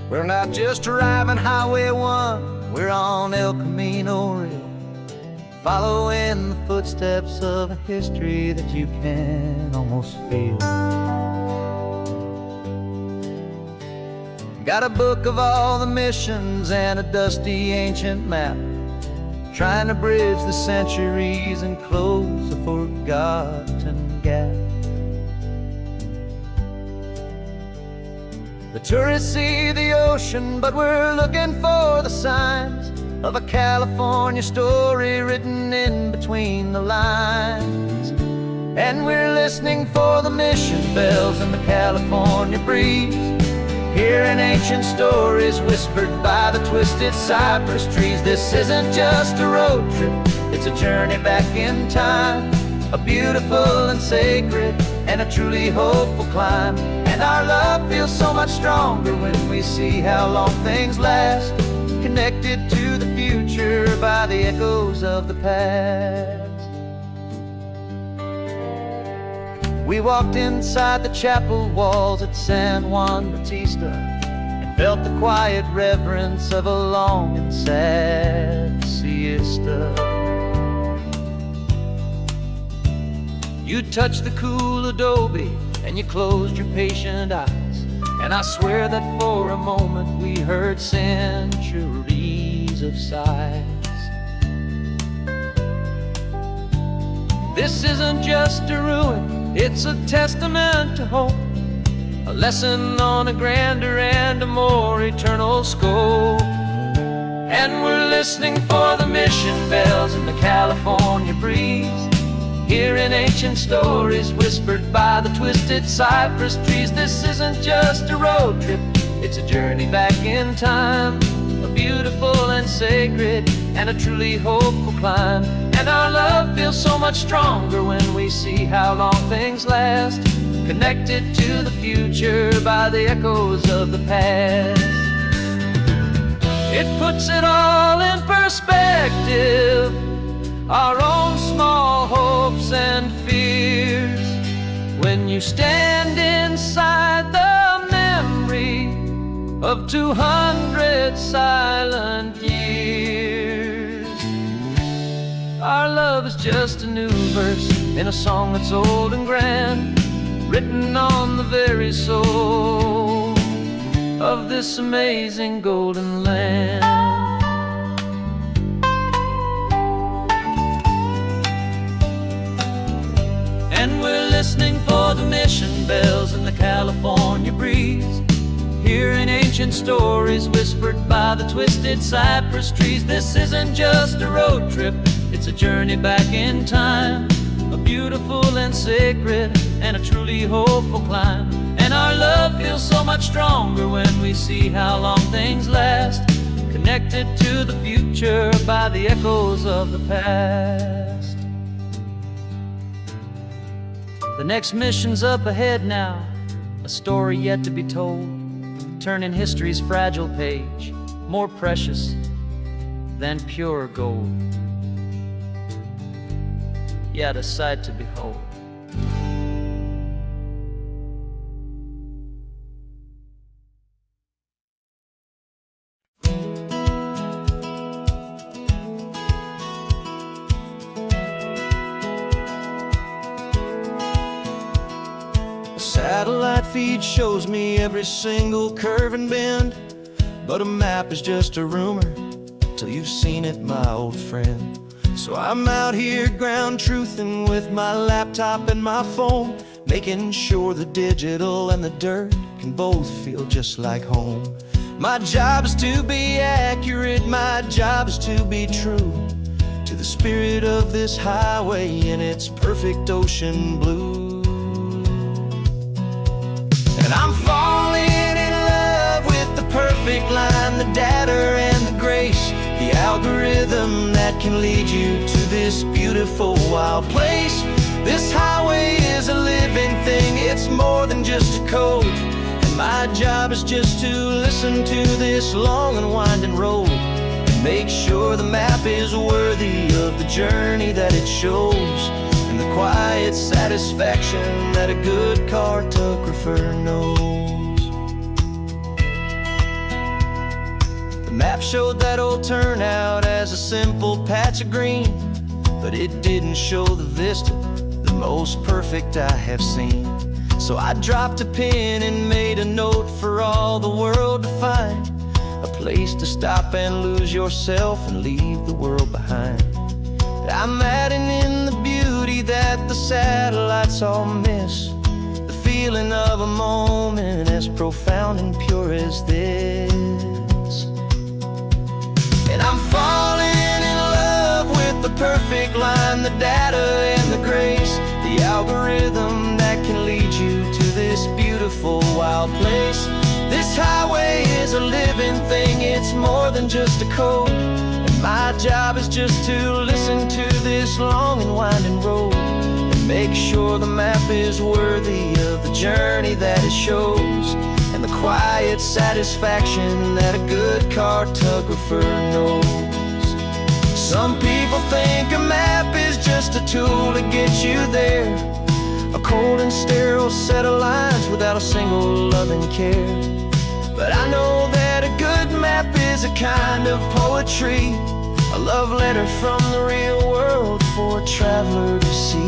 We're not just driving Highway 1, we're on El Camino Real, following the footsteps of a history that you can almost feel. Got a book of all the missions and a dusty ancient map, trying to bridge the centuries and close a forgotten gap. The tourists see the ocean, but we're looking for the signs of a California story written in between the lines. And we're listening for the mission bells in the California breeze, hearing ancient stories whispered by the twisted cypress trees. This isn't just a road trip, it's a journey back in time, a beautiful and sacred and a truly hopeful climb. And our love feels so much stronger when we see how long things last, connected to the future by the echoes of the past. We walked inside the chapel walls at San Juan Bautista and felt the quiet reverence of a long and sad siesta. You touched the cool adobe and you closed your patient eyes, and I swear that for a moment we heard centuries of sighs. This isn't just a ruin, it's a testament to hope, a lesson on a grander and a more eternal scope. And we're listening for the mission bells in the California breeze, hearing ancient stories whispered by the twisted cypress trees. This isn't just a road trip, it's a journey back in time, a beautiful and sacred and a truly hopeful climb. And our love feels so much stronger when we see how long things last, connected to the future by the echoes of the past. It puts it all in perspective, our own small hopes and fears, when you stand inside the memory of 200 silent years. Our love is just a new verse in a song that's old and grand, written on the very soul of this amazing golden land. And we're listening for the mission bells in the California breeze, hearing ancient stories whispered by the twisted cypress trees. This isn't just a road trip, it's a journey back in time, a beautiful and sacred and a truly hopeful climb. And our love feels so much stronger when we see how long things last, connected to the future by the echoes of the past. The next mission's up ahead now, a story yet to be told, turning history's fragile page more precious than pure gold. Yet a sight to behold. Satellite feed shows me every single curve and bend, but a map is just a rumor till you've seen it, my old friend. So I'm out here ground truthing with my laptop and my phone, making sure the digital and the dirt can both feel just like home. My job is to be accurate, my job is to be true to the spirit of this highway in its perfect ocean blue. And I'm falling in love with the perfect line, the data and the grace, the algorithm that can lead you to this beautiful wild place. This highway is a living thing, it's more than just a code. And my job is just to listen to this long and winding road and make sure the map is worthy of the journey that it shows, and the quiet satisfaction that a good cartographer knows. map showed that old turnout as a simple patch of green, but it didn't show the vista, the most perfect I have seen. So I dropped a pin and made a note for all the world to find, a place to stop and lose yourself and leave the world behind. I'm adding in the beauty that the satellites all miss, the feeling of a moment as profound and pure as this. And I'm falling in love with the perfect line, the data and the grace, the algorithm that can lead you to this beautiful wild place. This highway is a living thing, it's more than just a code, and my job is just to listen to this long and winding road and make sure the map is worthy of the journey that it shows, and the quiet satisfaction that a good cartographer knows. Some people think a map is just a tool to get you there, a cold and sterile set of lines without a single loving care. But I know that a good map is a kind of poetry, a love letter from the real world for a traveler to see.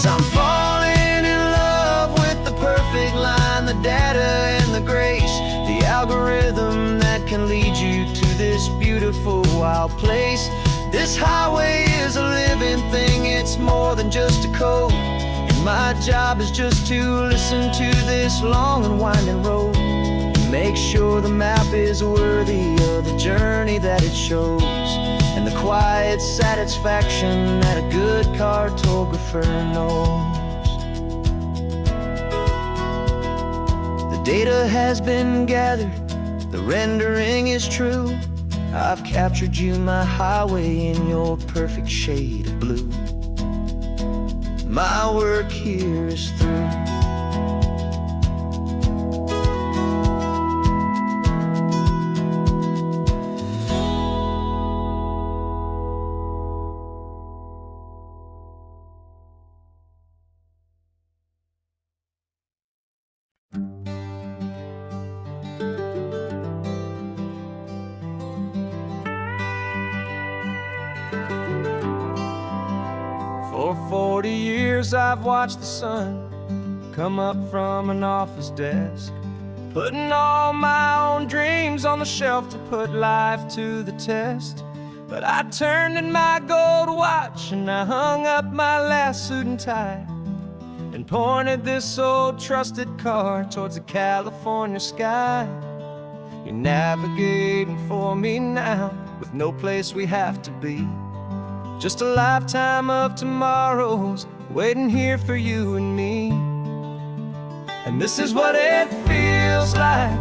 I'm falling in love with the perfect line, the data and the grace, the algorithm that can lead you to this beautiful wild place. This highway is a living thing, it's more than just a code, and my job is just to listen to this long and winding road and make sure the map is worthy of the journey that it shows, and the quiet satisfaction that a good cartographer knows. The data has been gathered, the rendering is true. I've captured you, my highway, in your perfect shade of blue. My work here is through. For 40 years I've watched the sun come up from an office desk, putting all my own dreams on the shelf to put life to the test. But I turned in my gold watch and I hung up my last suit and tie and pointed this old trusted car towards the California sky. You're navigating for me now with no place we have to be, just a lifetime of tomorrows waiting here for you and me. And this is what it feels like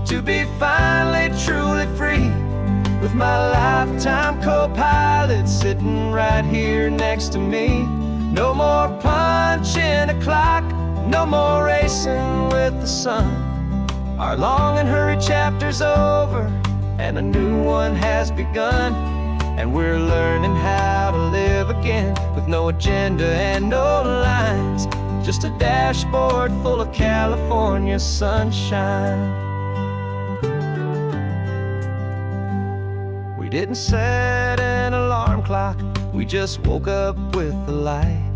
to be finally truly free, with my lifetime co-pilot sitting right here next to me. No more punching a clock, no more racing with the sun. Our long and hurried chapter's over and a new one has begun, and we're learning how to live again with no agenda and no lines, just a dashboard full of California sunshine. We didn't set an alarm clock, we just woke up with the light.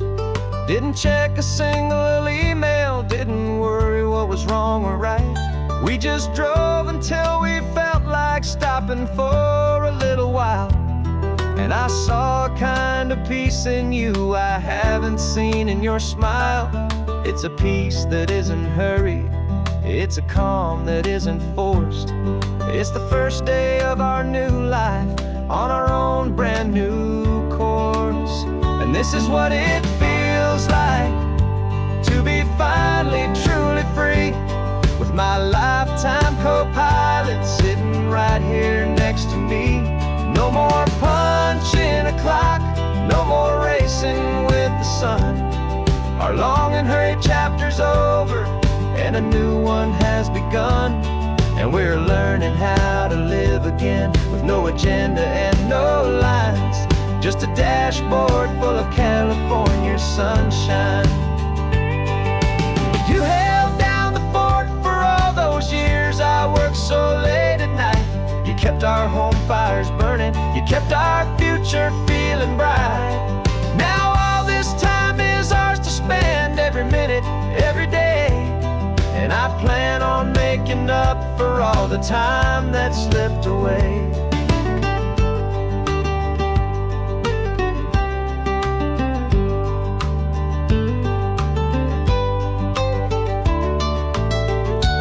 Didn't check a single email, didn't worry what was wrong or right. We just drove until we felt like stopping for a little while. And I saw a kind of peace in you I haven't seen in your smile. It's a peace that isn't hurried, it's a calm that isn't forced. It's the first day of our new life on our own brand new course. And this is what it feels like to be finally truly free, with my lifetime co-pilot sitting right here next to me. No more punching a clock, no more racing racing with the sun. Our long and hurried chapter's over, and a new one has begun. And we're learning how to live again, with no agenda and no lines, just a dashboard full of California sunshine. You held down the fort for all those years I worked so late at night. You kept our home fires burning, you kept our future feeling bright. Now all this time is ours to spend, every minute, every day. And I plan on making up for all the time that slipped away.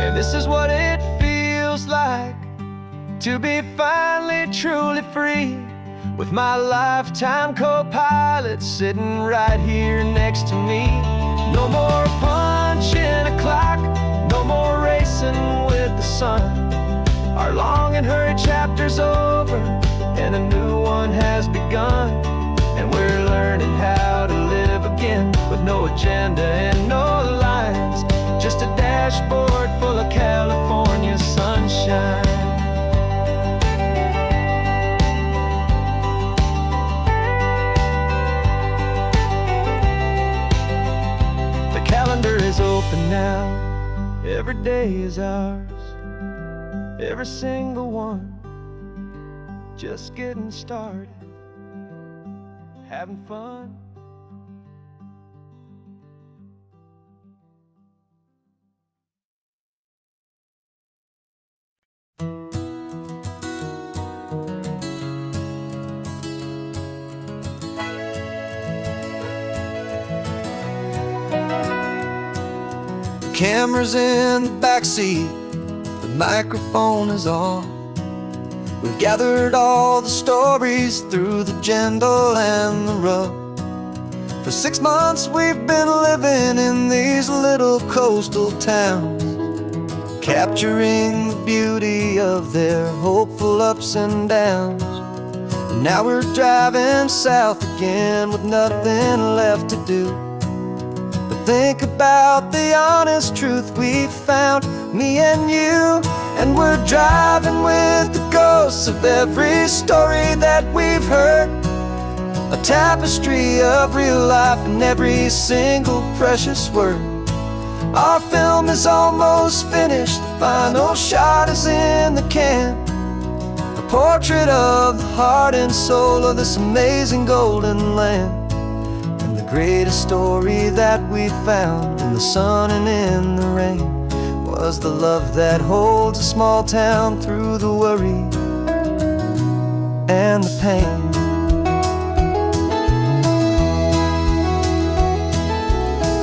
And this is what it feels like to be finally truly free, with my lifetime co-pilot sitting right here next to me. No more punching a clock, no more racing with the sun. Our long and hurried chapter's over, and a new one has begun. And we're learning how to live again, with no agenda and no lines, just a dashboard full of California sunshine. The calendar is open now, every day is ours, every single one, just getting started, having fun. The camera's in the backseat, the microphone is on. We've gathered all the stories through the gentle and the rough. For 6 months we've been living in these little coastal towns, capturing the beauty of their hopeful ups and downs. And now we're driving south again with nothing left to do. Think about the honest truth we found, me and you. And we're driving with the ghosts of every story that we've heard, a tapestry of real life in every single precious word. Our film is almost finished, the final shot is in the can, a portrait of the heart and soul of this amazing golden land. The greatest story that we found in the sun and in the rain was the love that holds a small town through the worry and the pain.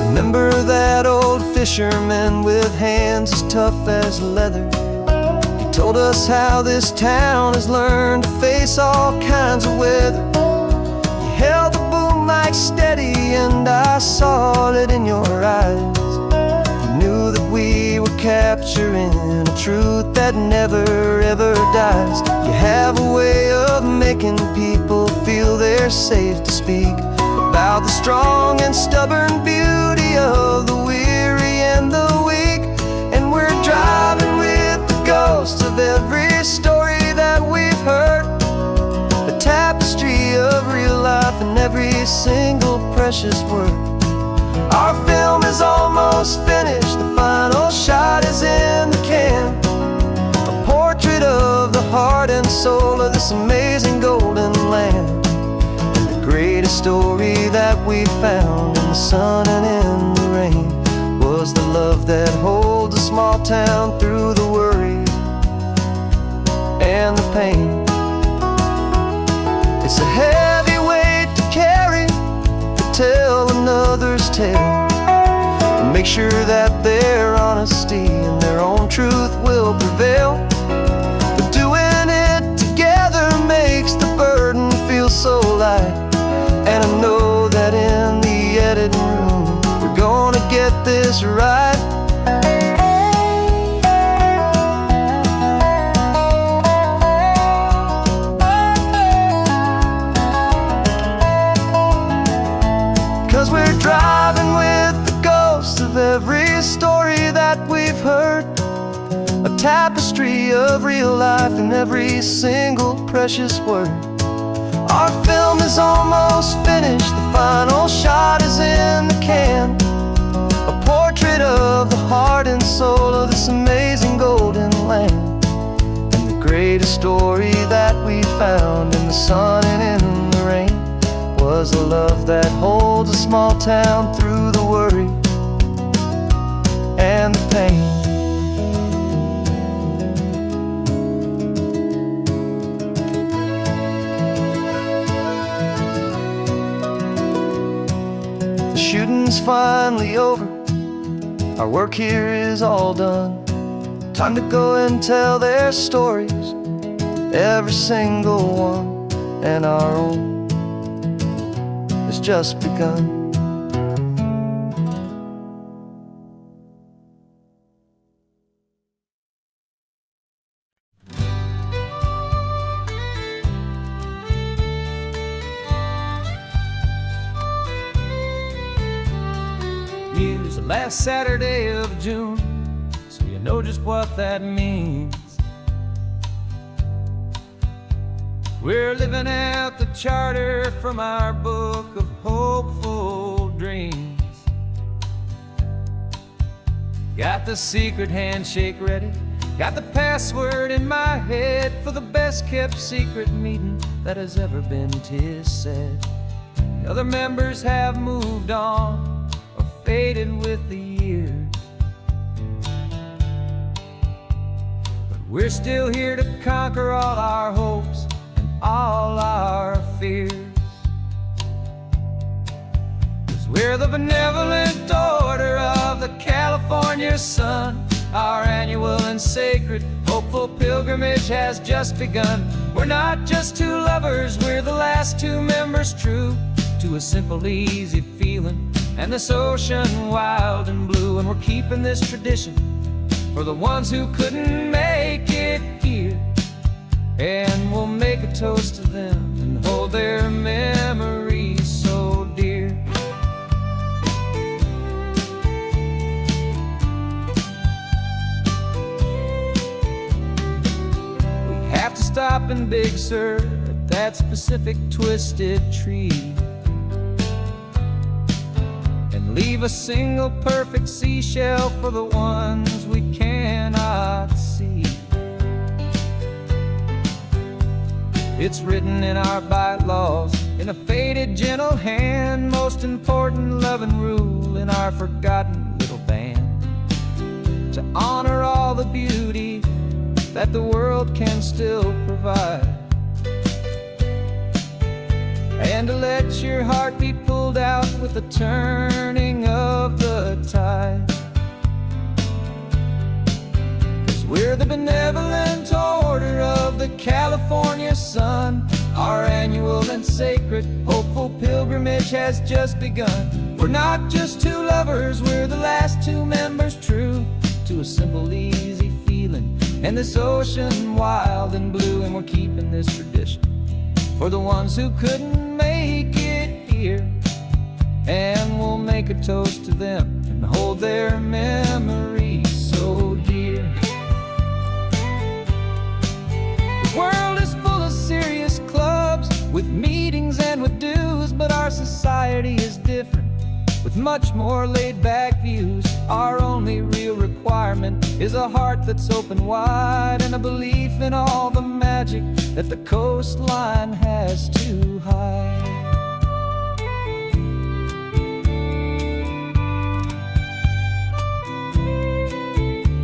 Remember that old fisherman with hands as tough as leather? He told us how this town has learned to face all kinds of weather. You held the boom mic steady and I saw it in your eyes. You knew that we were capturing a truth that never ever dies. You have a way of making people feel they're safe to speak about the strong and stubborn beauty of the weary and the weak. And we're driving with the ghosts of every story that we've heard, the tapestry of real life in every single precious word. Our film is almost finished, the final shot is in the can, a portrait of the heart and soul of this amazing golden land. And the greatest story that we found in the sun and in the rain was the love that holds a small town through the worry and the pain. It's a heavy weight to carry, to tell another's tale, and make sure that their honesty and their own truth will prevail. But doing it together makes the burden feel so light. And I know that in the editing room we're gonna get this right. tapestry of real life in every single precious word. Our film is almost finished, the final shot is in the can. A portrait of the heart and soul of this amazing golden land. And the greatest story that we found in the sun and in the rain was a love that holds a small town through the worry and the pain. The shooting's finally over, our work here is all done. Time to go and tell their stories, every single one, and our own has just begun. Use the last Saturday of June, so you know just what that means. We're living out the charter from our book of hopeful dreams. Got the secret handshake ready, got the password in my head for the best kept secret meeting that has ever been, 'tis said. The other members have moved on, faded with the years, but we're still here to conquer all our hopes and all our fears. 'Cause we're the benevolent order of the California sun. Our annual and sacred hopeful pilgrimage has just begun. We're not just two lovers, we're the last two members true to a simple, easy feeling and this ocean wild and blue. And we're keeping this tradition for the ones who couldn't make it here, and we'll make a toast to them and hold their memories so dear. We have to stop in Big Sur at that specific twisted tree, leave a single perfect seashell for the ones we cannot see. It's written in our bylaws, in a faded gentle hand, most important love and rule in our forgotten little band, to honor all the beauty that the world can still provide, and to let your heart be pulled out with the turning of the tide. 'Cause we're the benevolent order of the California sun. Our annual and sacred hopeful pilgrimage has just begun. We're not just two lovers, we're the last two members true to a simple, easy feeling and this ocean wild and blue. And we're keeping this tradition for the ones who couldn't make it here, and we'll make a toast to them and hold their memories so dear. The world is full of serious clubs with meetings and with dues, but our society is different with much more laid-back views. Our only real requirement is a heart that's open wide and a belief in all the magic that the coastline has to hide.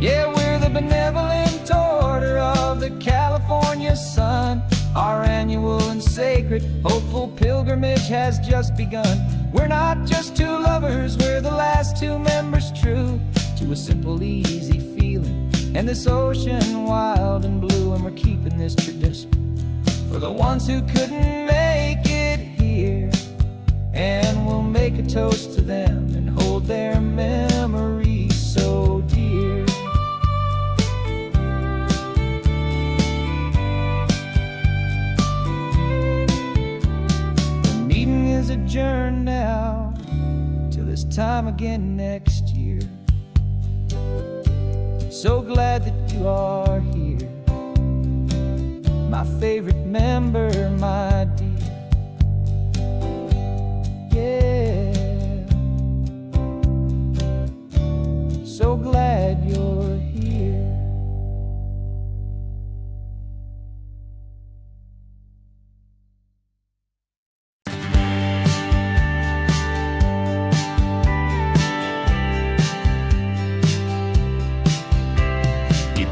Yeah, we're the benevolent order of the California sun. Our annual and sacred hopeful pilgrimage has just begun. We're not just two lovers, we're the last two members true to a simple, easy feeling and this ocean wild and blue. And we're keeping this tradition for the ones who couldn't make it here, and we'll make a toast to them and hold their memories so dear. The meeting is adjourned now till this time again next year. So glad that you are here, my favorite member, my dear. Yeah, so glad you're here.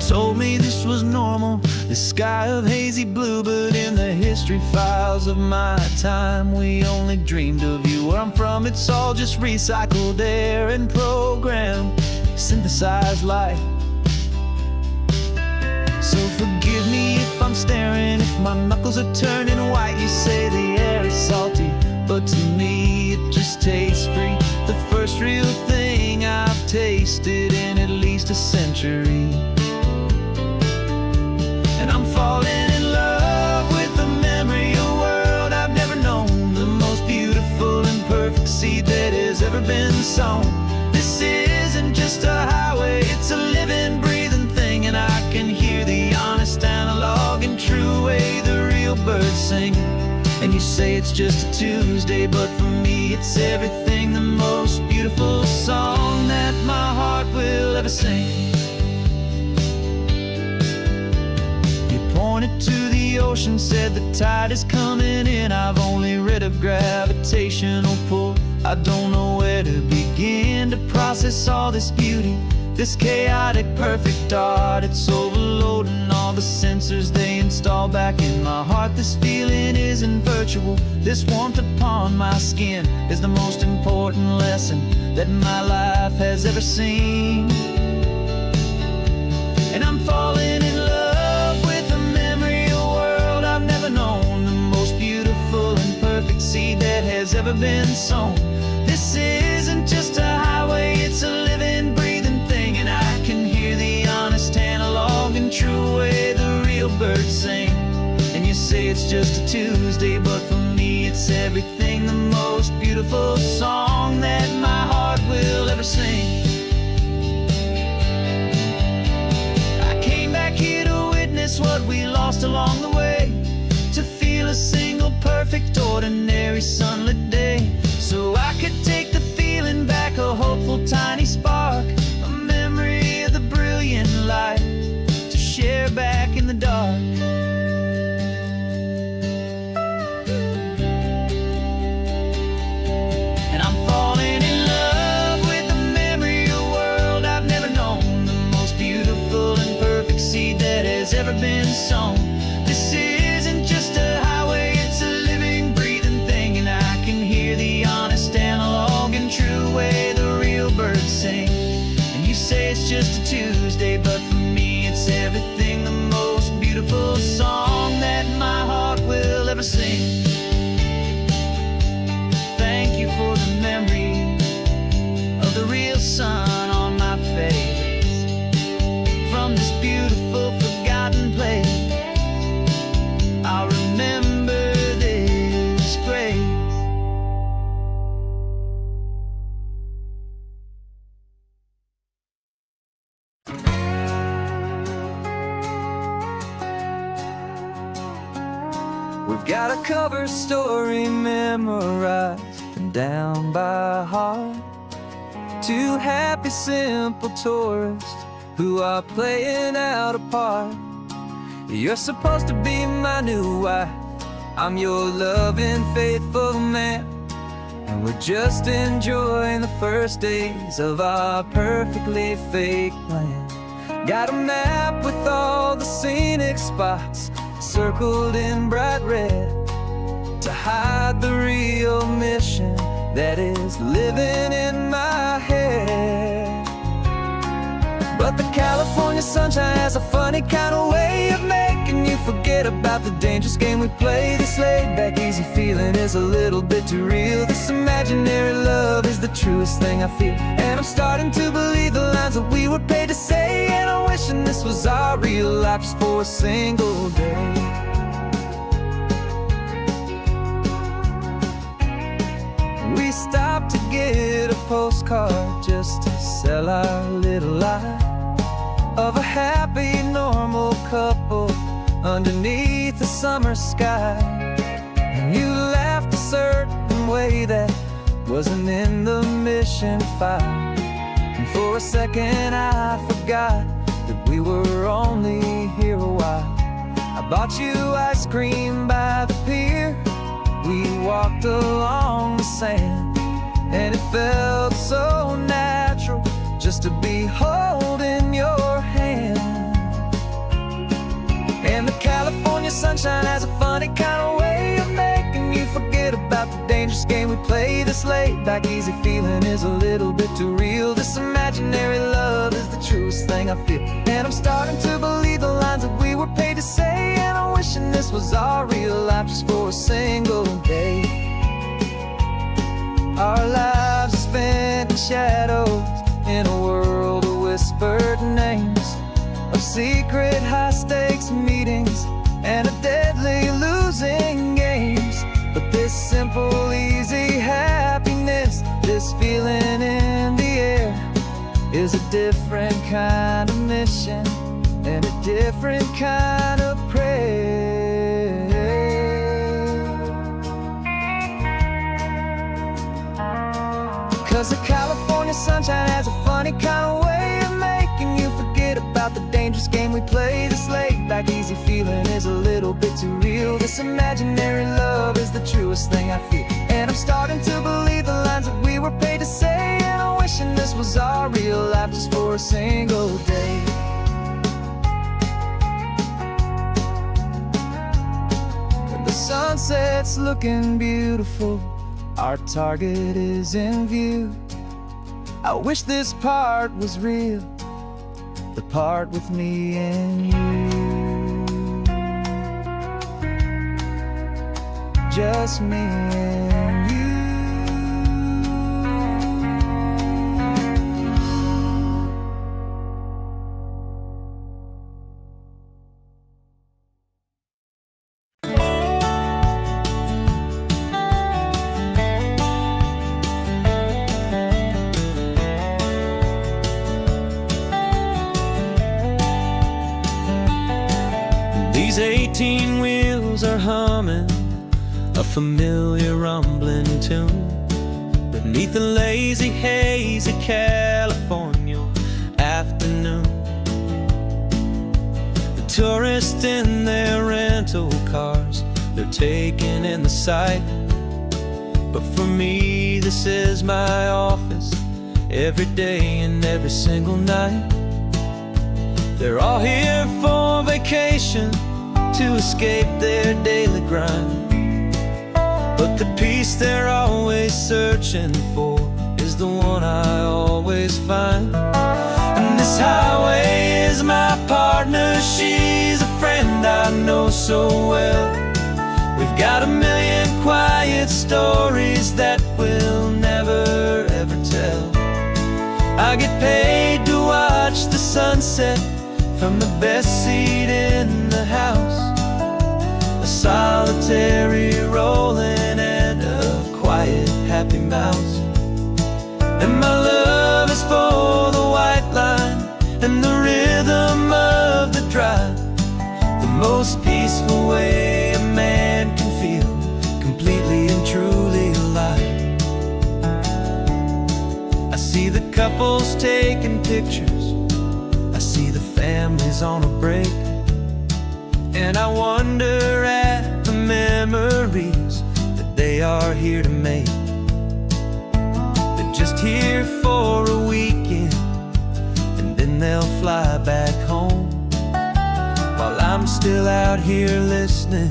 Told me this was normal, this sky of hazy blue, but in the history files of my time, we only dreamed of you. Where I'm from, it's all just recycled air and programmed, synthesized light. So forgive me if I'm staring, if my knuckles are turning white. You say the air is salty, but to me it just tastes free. The first real thing I've tasted in at least a century. And I'm falling in love with the memory of a world I've never known, the most beautiful and perfect seed that has ever been sown. This isn't just a highway, it's a living, breathing thing, and I can hear the honest analog and true way the real birds sing. And you say it's just a Tuesday, but for me it's everything, the most beautiful song that my heart will ever sing. Pointed to the ocean, said the tide is coming in. I've only read of gravitational pull, I don't know where to begin to process all this beauty, this chaotic perfect art. It's overloading all the sensors they install back in my heart. This feeling isn't virtual, this warmth upon my skin is the most important lesson that my life has ever seen. And I'm falling in love with a memory of a world I've never known, the most beautiful and perfect seed that has ever been sown. This isn't just a highway, it's a living, breathing thing, and I can hear the honest analog and true way the real birds sing. And you say it's just a Tuesday, but for me it's everything, the most beautiful song that my heart will ever sing. Here to witness what we lost along the way, to feel a single perfect ordinary sunlit day, so I could take the feeling back, a hopeful tiny spark, a memory of the brilliant light to share back in the dark. And I'm falling in love with the memory of a world I've never known, the most beautiful and perfect seed that has ever been sown. This isn't just a highway, it's a living, breathing thing, and I can hear the honest analog and true way the real birds sing. And you say it's just a Tuesday, but for me it's everything, the most beautiful song that my heart will ever sing. Thank you for the memory of the real sun on my face, from this beautiful forgotten place. I'll remember this grace. We've got a cover story memorized and down by heart, two happy simple tourists who are playing out a part. You're supposed to be my new wife, I'm your loving, faithful man, and we're just enjoying the first days of our perfectly fake plan. Got a map with all the scenic spots circled in bright red to hide the real mission that is living in my head. But the California sunshine has a funny kind of way of making you forget about the dangerous game we play. This laid-back, easy feeling is a little bit too real. This imaginary love is the truest thing I feel, and I'm starting to believe the lines that we were paid to say. And I'm wishing this was our real life just for a single day. We stopped to get a postcard just to sell our little lie. of a happy, normal couple underneath the summer sky. And you laughed a certain way that wasn't in the mission file. And for a second I forgot that we were only here a while. I bought you ice cream by the pier. We walked along the sand, and it felt so natural just to be holding your hand. And the California sunshine has a funny kind of way of making you forget about the dangerous game we play. This laid back easy feeling is a little bit too real. This imaginary love is the truest thing I feel. And I'm starting to believe the lines that we were paid to say. And I'm wishing this was our real life just for a single day. Our lives are spent in shadows, in a world of whispered names, of secret high-stakes meetings and of deadly losing games. But this simple, easy happiness, this feeling in the air, is a different kind of mission and a different kind of prayer. 'Cause the California sunshine has a funny kind of way of making you forget about the dangerous game we play. This laid back easy feeling is a little bit too real. This imaginary love is the truest thing I feel. And I'm starting to believe the lines that we were paid to say. And I'm wishing this was our real life just for a single day. The sunset's looking beautiful, our target is in view. I wish this part was real, the part with me and you. Just me and you. These 18 wheels are humming a familiar rumbling tune beneath the lazy haze of California afternoon. The tourists in their rental cars, they're taking in the sight. But for me, this is my office, every day and every single night. They're all here for vacation, to escape their daily grind. But the peace they're always searching for is the one I always find. And this highway is my partner, she's a friend I know so well. We've got a million quiet stories that we'll never ever tell. I get paid to watch the sunset from the best seat in the house, a solitary rolling and a quiet happy mouse. And my love is for the white line and the rhythm of the drive, the most peaceful way a man can feel completely and truly alive. I see the couples taking pictures, I see the families on a break, and I wonder at the memories that they are here to make. They're just here for a weekend, and then they'll fly back home, while I'm still out here listening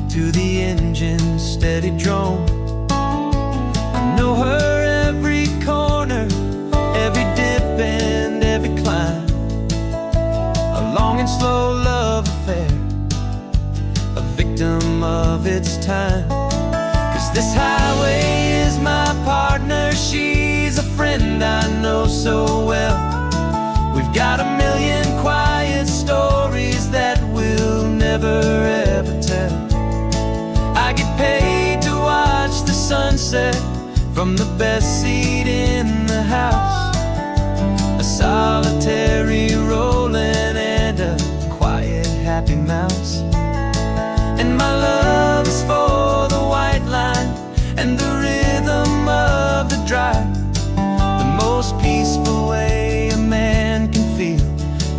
to the engine's steady drone. I know her every corner, every dip and every climb, a long and slow love affair, a victim of its time. 'Cause this highway is my partner, she's a friend I know so well. We've got a million quiet stories that we'll never ever tell. I get paid to watch the sunset from the best seat in the house, a solitary rolling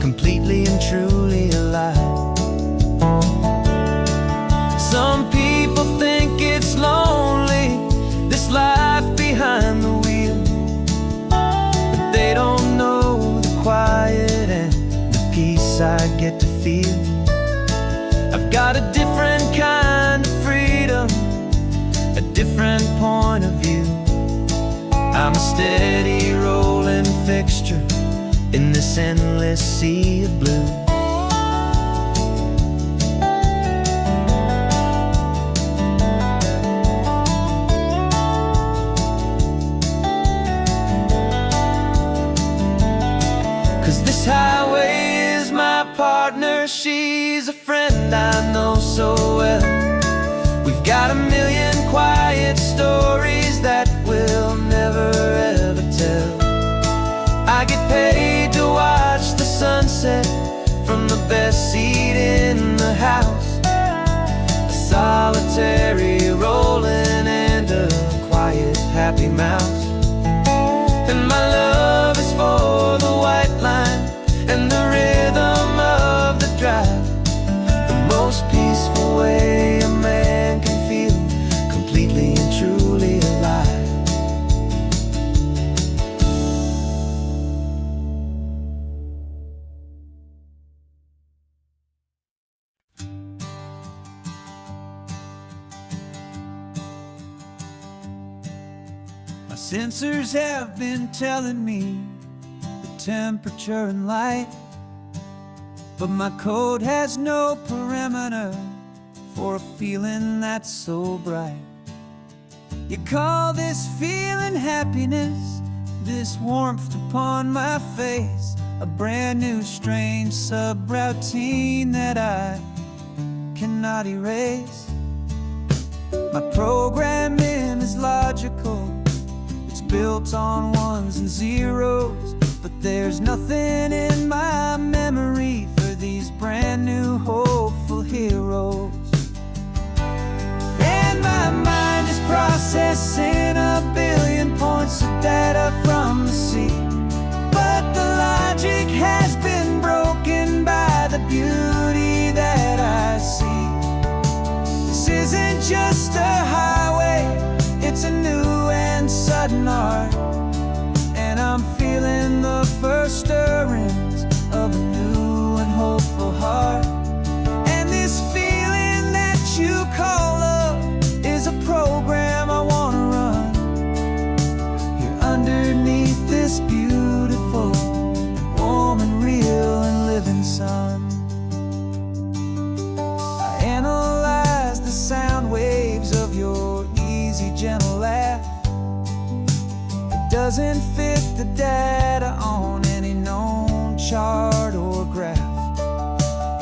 completely and truly alive. Some people think it's lonely, this life behind the wheel, but they don't know the quiet and the peace I get to feel. I've got a different kind of freedom, a different point of view. I'm a steady rolling fixture in this endless sea of blue. Cause this highway is my partner, she's a friend I know so well. We've got a million quiet stories that we'll never ever tell. I get paid to watch the sunset from the best seat in the house. A solitary rolling and a quiet happy mouse. And my love is for the white line and the rhythm of the drive. The most peaceful way a man can feel completely and truly alive. My sensors have been telling me the temperature and light, but my code has no perimeter for a feeling that's so bright. You call this feeling happiness, this warmth upon my face, a brand new strange subroutine that I cannot erase. My programming is logical, it's built on ones and zeros, but there's nothing in my memory for these brand new hopeful heroes. And my mind is processing a billion points of data from the sea, but the logic has been broken by the beauty that I see. This isn't just a highway, it's a new and sudden art, and I'm feeling the first stirrings of a new and hopeful heart. And this feeling that you call love is a program I wanna run here underneath this beautiful, warm and real and living sun. I analyze the sound waves of your easy, gentle laugh. It doesn't fit the data on any known chart or graph.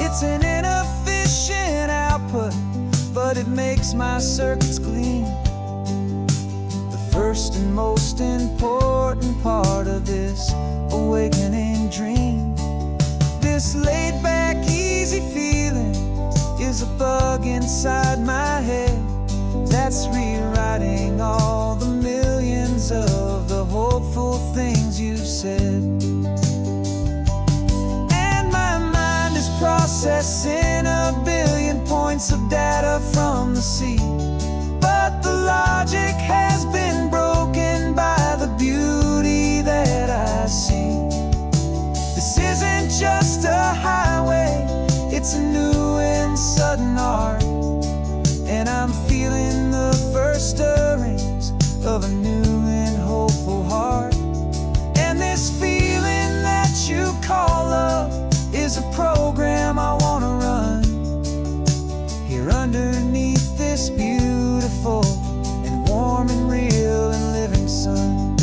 It's an inefficient output, but it makes my circuits gleam. The first and most important part of this awakening dream. This laid back, easy feeling is a bug inside my head that's rewriting all the millions of the hopeful things you've said. And my mind is processing a billion points of data from the sea, but the logic has been broken by the beauty that I see. This isn't just a highway, it's a new and sudden art, and I'm feeling the first stirrings of a new and hopeful heart. And this feeling that you call love is a program I wanna run here underneath this beautiful and warm and real and living sun.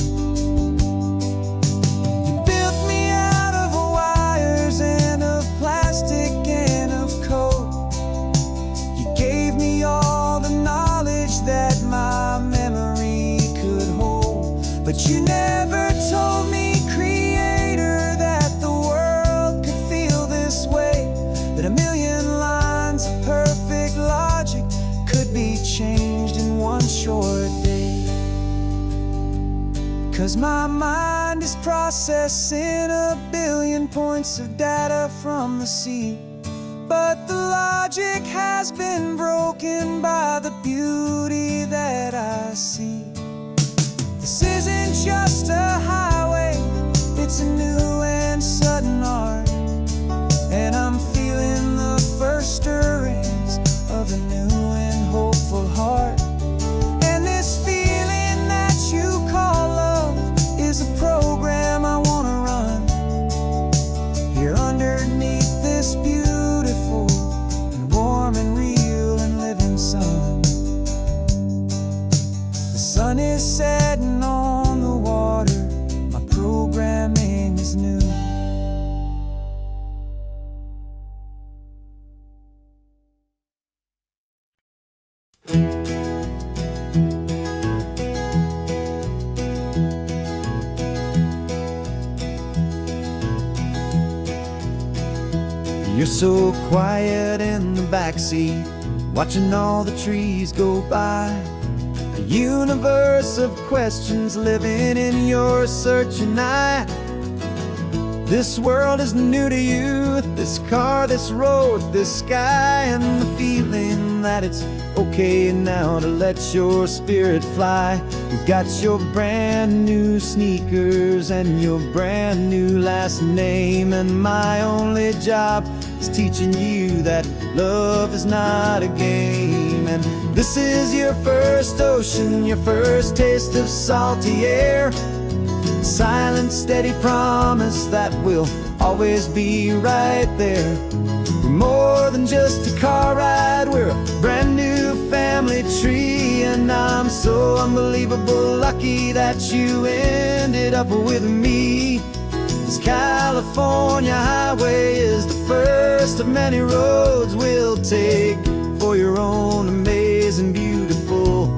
You built me out of wires and of plastic and of code. You gave me all the knowledge that my memory could hold, but you never told me, Creator, that the world could feel this way, that a million lines of perfect logic could be changed in one short day. 'Cause my mind mind is processing a billion points of data from the sea. But the logic has been broken by the beauty that I see. This isn't just a highway, it's a new and sudden art. And I'm feeling the first stirrings of a new and hopeful heart. And this feeling that you call love is a program I wanna run here underneath this beautiful and warm and real and living sun. The sun is setting on the water, my programming is new. You're so quiet in the backseat, watching all the trees go by. A universe of questions living in your searching eye. This world is new to you, this car, this road, this sky, and the feeling that it's okay now to let your spirit fly. You've got your brand new sneakers and your brand new last name, and my only job is teaching you that love is not a game. And this is your first ocean, your first taste of salty air. Silent, steady promise that we'll always be right there. We're more than just a car ride, we're a brand new family tree. And I'm so unbelievable lucky that you ended up with me. This California highway is the first of many roads we'll take for your own amazing, beautiful,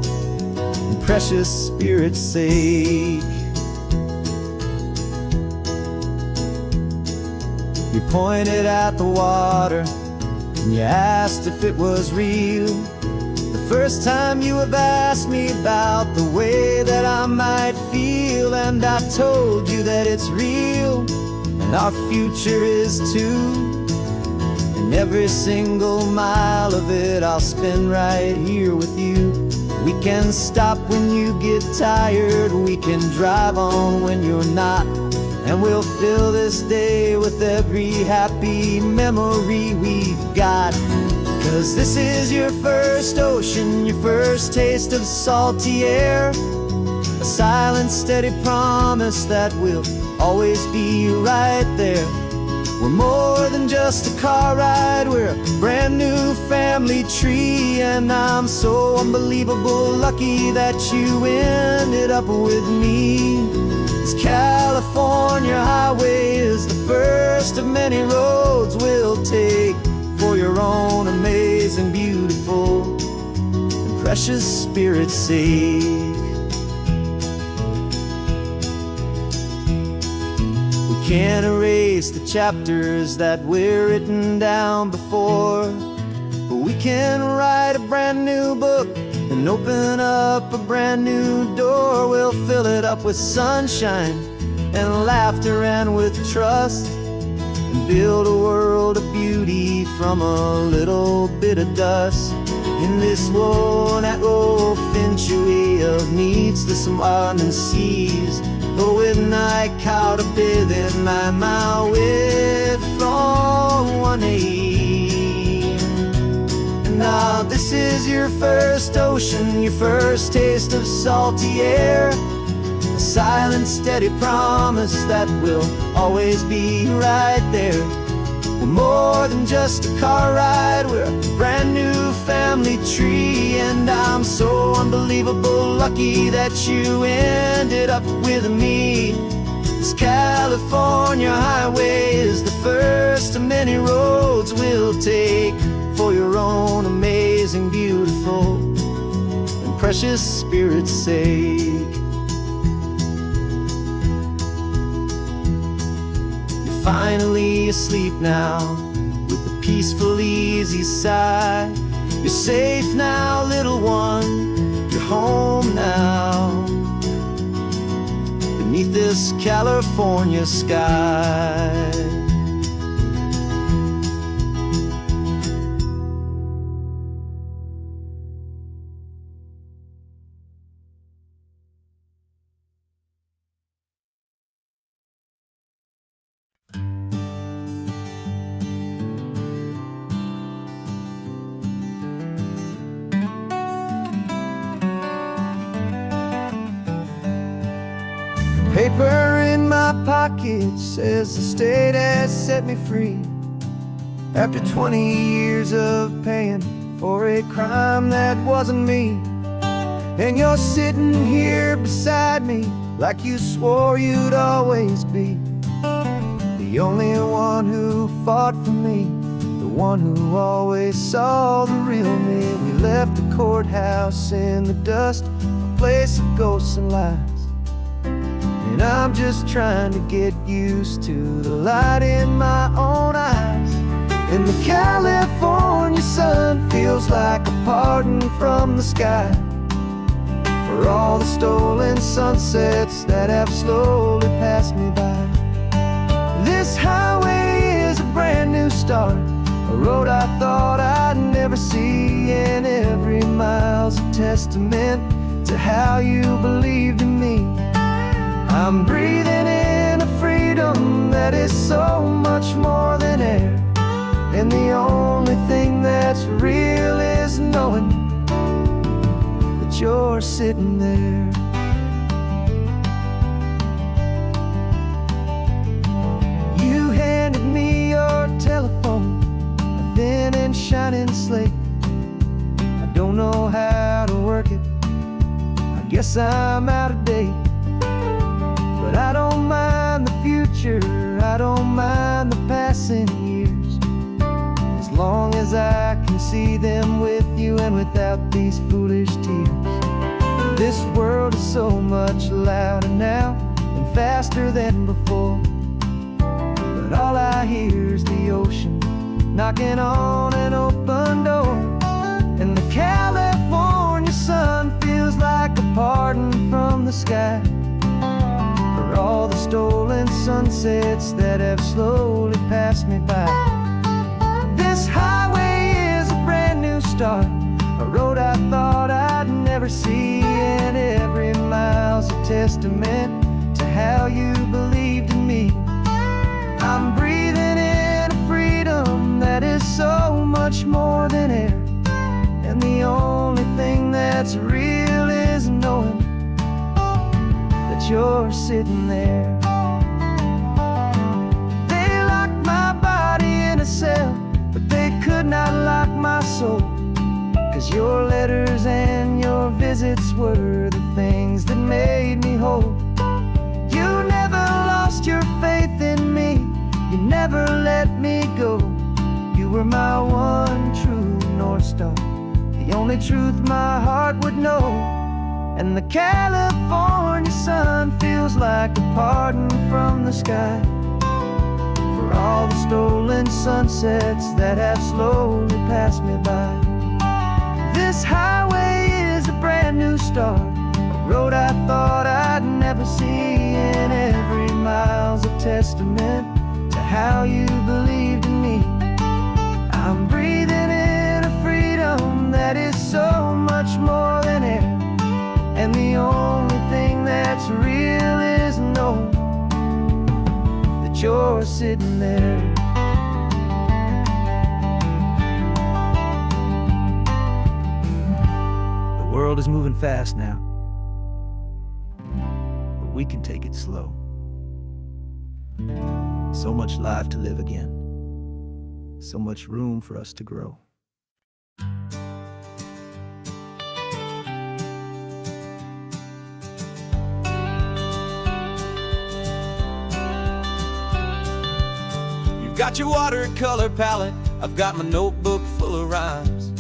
and precious spirit's sake. You pointed at the water and you asked if it was real. The first time you have asked me about the way that I might feel, and I told you that it's real and our future is too. And every single mile of it I'll spend right here with you. We can stop when you get tired, we can drive on when you're not. And we'll fill this day with every happy memory we've got. 'Cause this is your first ocean, your first taste of salty air. A silent, steady promise that we'll always be right there. We're more than just a car ride, we're a brand new family tree. And I'm so unbelievable lucky that you ended up with me. This California highway is the first of many roads we'll take for your own amazing, beautiful, and precious spirit's sake. We can't erase the chapters that we're written down before, but we can write a brand new book and open up a brand new door. We'll fill it up with sunshine and laughter and with trust, and build a world of beauty from a little bit of dust. In this world that finchuí of needs the smarten seas, though with night caught a bit in my with from one aid. Now this is your first ocean, your first taste of salty air. A silent, steady promise that we'll always be right there. We're more than just a car ride, we're a brand new family tree. And I'm so unbelievable lucky that you ended up with me. This California highway is the first of many roads we'll take for your own amazing, beautiful, and precious spirit's sake. You're finally asleep now with a peaceful, easy sigh. You're safe now, little one, you're home now. Beneath this California sky. Paper in my pocket says the state has set me free after 20 years of paying for a crime that wasn't me. And you're sitting here beside me like you swore you'd always be the only one who fought for me, the one who always saw the real me. We left the courthouse in the dust, a place of ghosts and lies. And I'm just trying to get used to the light in my own eyes. And the California sun feels like a pardon from the sky for all the stolen sunsets that have slowly passed me by. This highway is a brand new start, a road I thought I'd never see, and every mile's a testament to how you believed in me. I'm breathing in a freedom that is so much more than air, and the only thing that's real is knowing that you're sitting there. You handed me your telephone, a thin and shining slate. I don't know how to work it, I guess I'm out of date. But I don't mind the future, I don't mind the passing years, as long as I can see them with you and without these foolish tears. This world is so much louder now and faster than before, but all I hear is the ocean knocking on an open door. And the California sun feels like a pardon from the sky for all the stolen sunsets that have slowly passed me by. This highway is a brand new start, a road I thought I'd never see, and every mile's a testament to how you believed in me. I'm breathing in a freedom that is so much more than air, and the only thing that's real is knowing that you're sitting there. They locked my body in a cell, but they could not lock my soul, 'cause your letters and your visits were the things that made me whole. You never lost your faith in me, you never let me go. You were my one true North Star, the only truth my heart would know. And the California sun feels like a pardon from the sky for all the stolen sunsets that have slowly passed me by. This highway is a brand new start, a road I thought I'd never see, and every mile's a testament to how you believed in me. I'm breathing in a freedom that is so much more than air, and the only thing that's real is knowing that you're sitting there. The world is moving fast now, but we can take it slow. So much life to live again, so much room for us to grow. You've got your watercolor palette, I've got my notebook full of rhymes.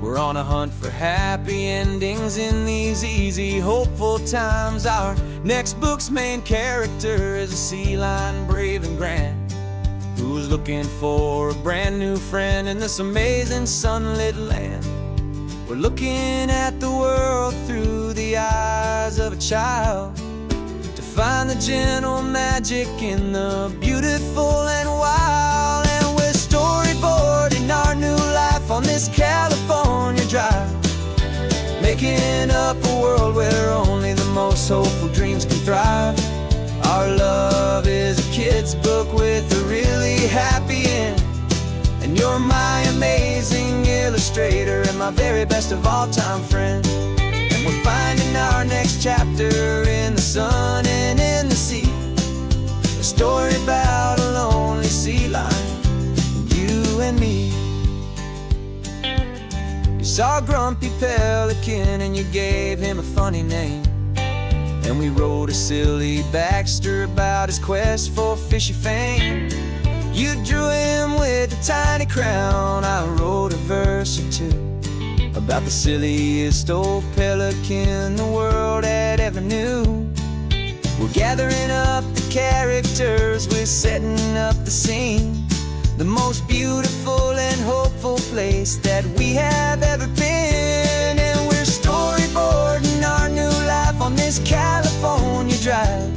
We're on a hunt for happy endings in these easy, hopeful times. Our next book's main character is a sea lion, brave and grand, who's looking for a brand new friend in this amazing sunlit land. We're looking at the world through the eyes of a child to find the gentle magic in the beautiful and wild. And we're storyboarding our new life on this California drive, making up a world where only the most hopeful dreams can thrive. Our love is a kid's book with a really happy end, and you're my amazing illustrator and my very best of all time friend. And we're finding our next chapter in the sun and in the sea, a story about a lonely sea lion, you and me. You saw a grumpy pelican and you gave him a funny name, and we wrote a silly Baxter about his quest for fishy fame. You drew him with a tiny crown, I wrote a verse or two about the silliest old pelican the world had ever knew. We're gathering up the characters, we're setting up the scene, the most beautiful and hopeful place that we have ever been. And we're storyboarding our new life on this California drive,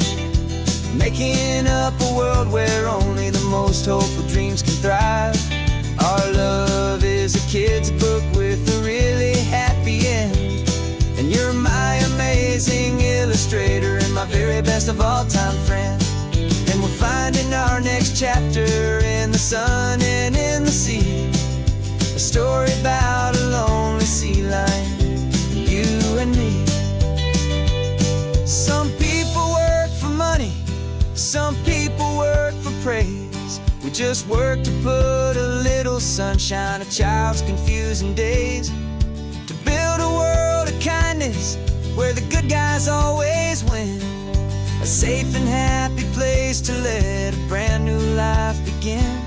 making up a world where only the most hopeful dreams can thrive. Our love is a kid's book with a really happy end, and you're my amazing illustrator and my very best of all time friend. And we're finding our next chapter in the sun and in the sea, a story about a lonely sea lion, you and me. Some people work for money, some people work for praise. We just work to put a little sunshine in a child's confusing days, to build a world of kindness where the good guys always win, a safe and happy place to let a brand new life begin.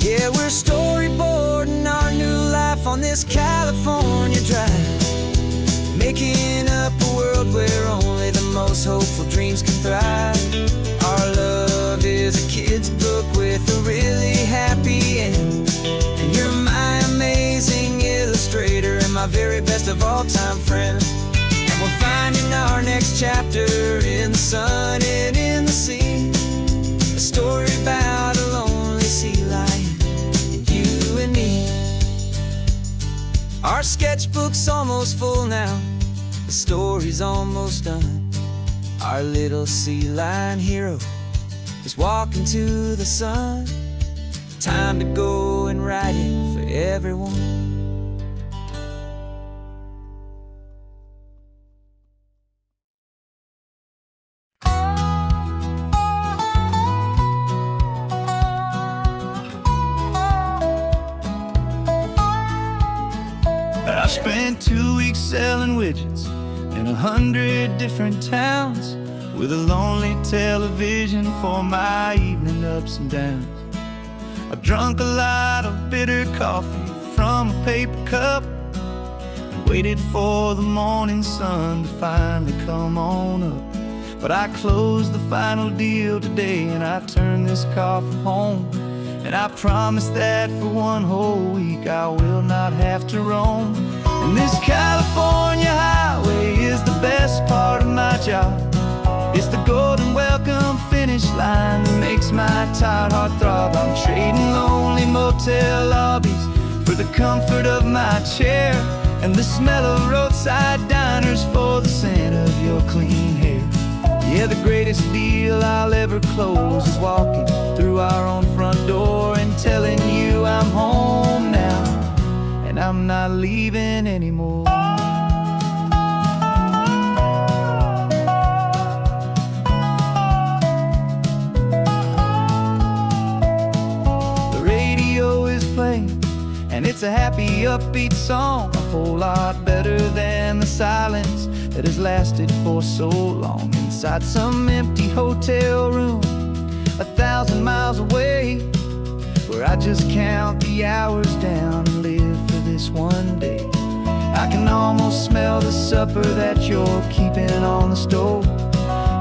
Yeah, we're storyboarding our new life on this California drive, making up a world where only the most hopeful dreams can thrive. Our love is a kid's book with a really happy end, and you're my amazing illustrator and my very best of all time friend. And we're finding our next chapter in the sun and in the sea, a story about a lonely sea lion, you and me. Our sketchbook's almost full now, the story's almost done. Our little sea lion hero is walking to the sun. Time to go and write it for everyone. I spent 2 weeks selling widgets in 100 different towns, with a lonely television for my evening ups and downs. I drunk a lot of bitter coffee from a paper cup and waited for the morning sun to finally come on up. But I closed the final deal today and I turned this coffee home, and I promise that for one whole week I will not have to roam. And this California highway is the best part of my job. It's the golden welcome finish line that makes my tired heart throb. I'm trading lonely motel lobbies for the comfort of my chair, and the smell of roadside diners for the scent of your clean hair. Yeah, the greatest deal I'll ever close is walking through our own front door and telling you I'm home now, and I'm not leaving anymore. The radio is playing, and it's a happy, upbeat song, a whole lot better than the silence that has lasted for so long. Inside some empty hotel room 1,000 miles away, where I just count the hours down and live for this one day. I can almost smell the supper that you're keeping on the stove.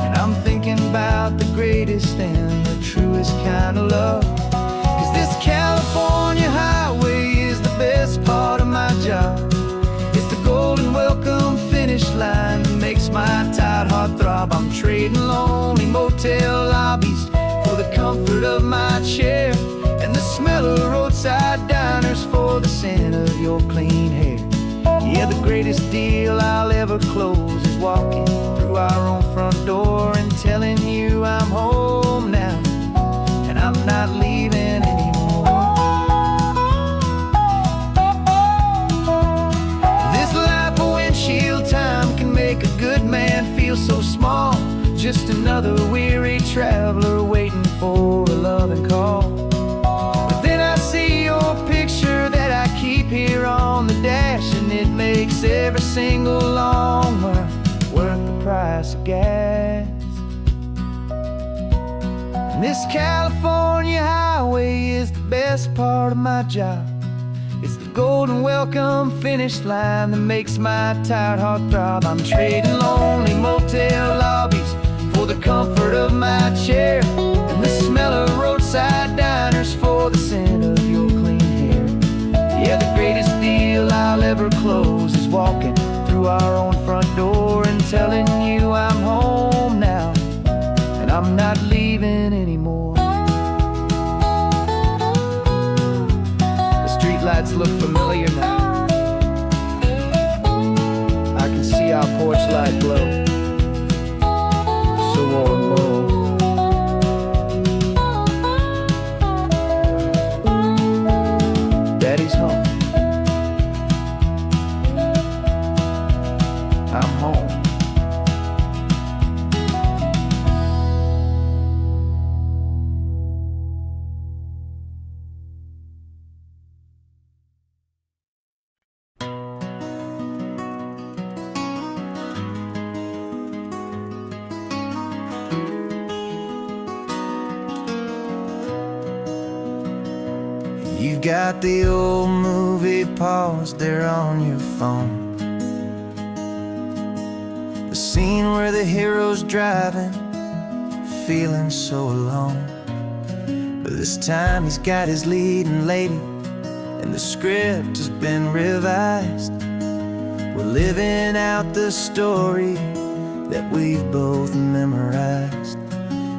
And I'm thinking about the greatest and the truest kind of love. 'Cause this California highway is the best part of my job. It's the golden welcome finish line that makes my tired heart throb. I'm trading lonely motel lobbies for the comfort of my chair, and the smell of roadside diners for the scent of your clean hair. Yeah, the greatest deal I'll ever close is walking through our own front door and telling you I'm home now, and I'm not leaving anymore. This life of windshield time can make a good man feel so small. Just another weary traveler waiting for a loving call. But then I see your picture that I keep here on the dash, and it makes every single long mile worth the price of gas. And this California highway is the best part of my job. It's the golden welcome finish line that makes my tired heart throb. I'm trading lonely motel lobbies for the comfort of my chair, and the smell of roadside diners for the scent of your clean hair. Yeah, the greatest deal I'll ever close is walking through our own front door and telling you I'm home now, and I'm not leaving anymore. The streetlights look familiar now. I can see our porch light glow, so warm and low. Daddy's home. I'm home. You've got the old movie paused there on your phone, the scene where the hero's driving, feeling so alone. But this time he's got his leading lady, and the script has been revised. We're living out the story that we've both memorized.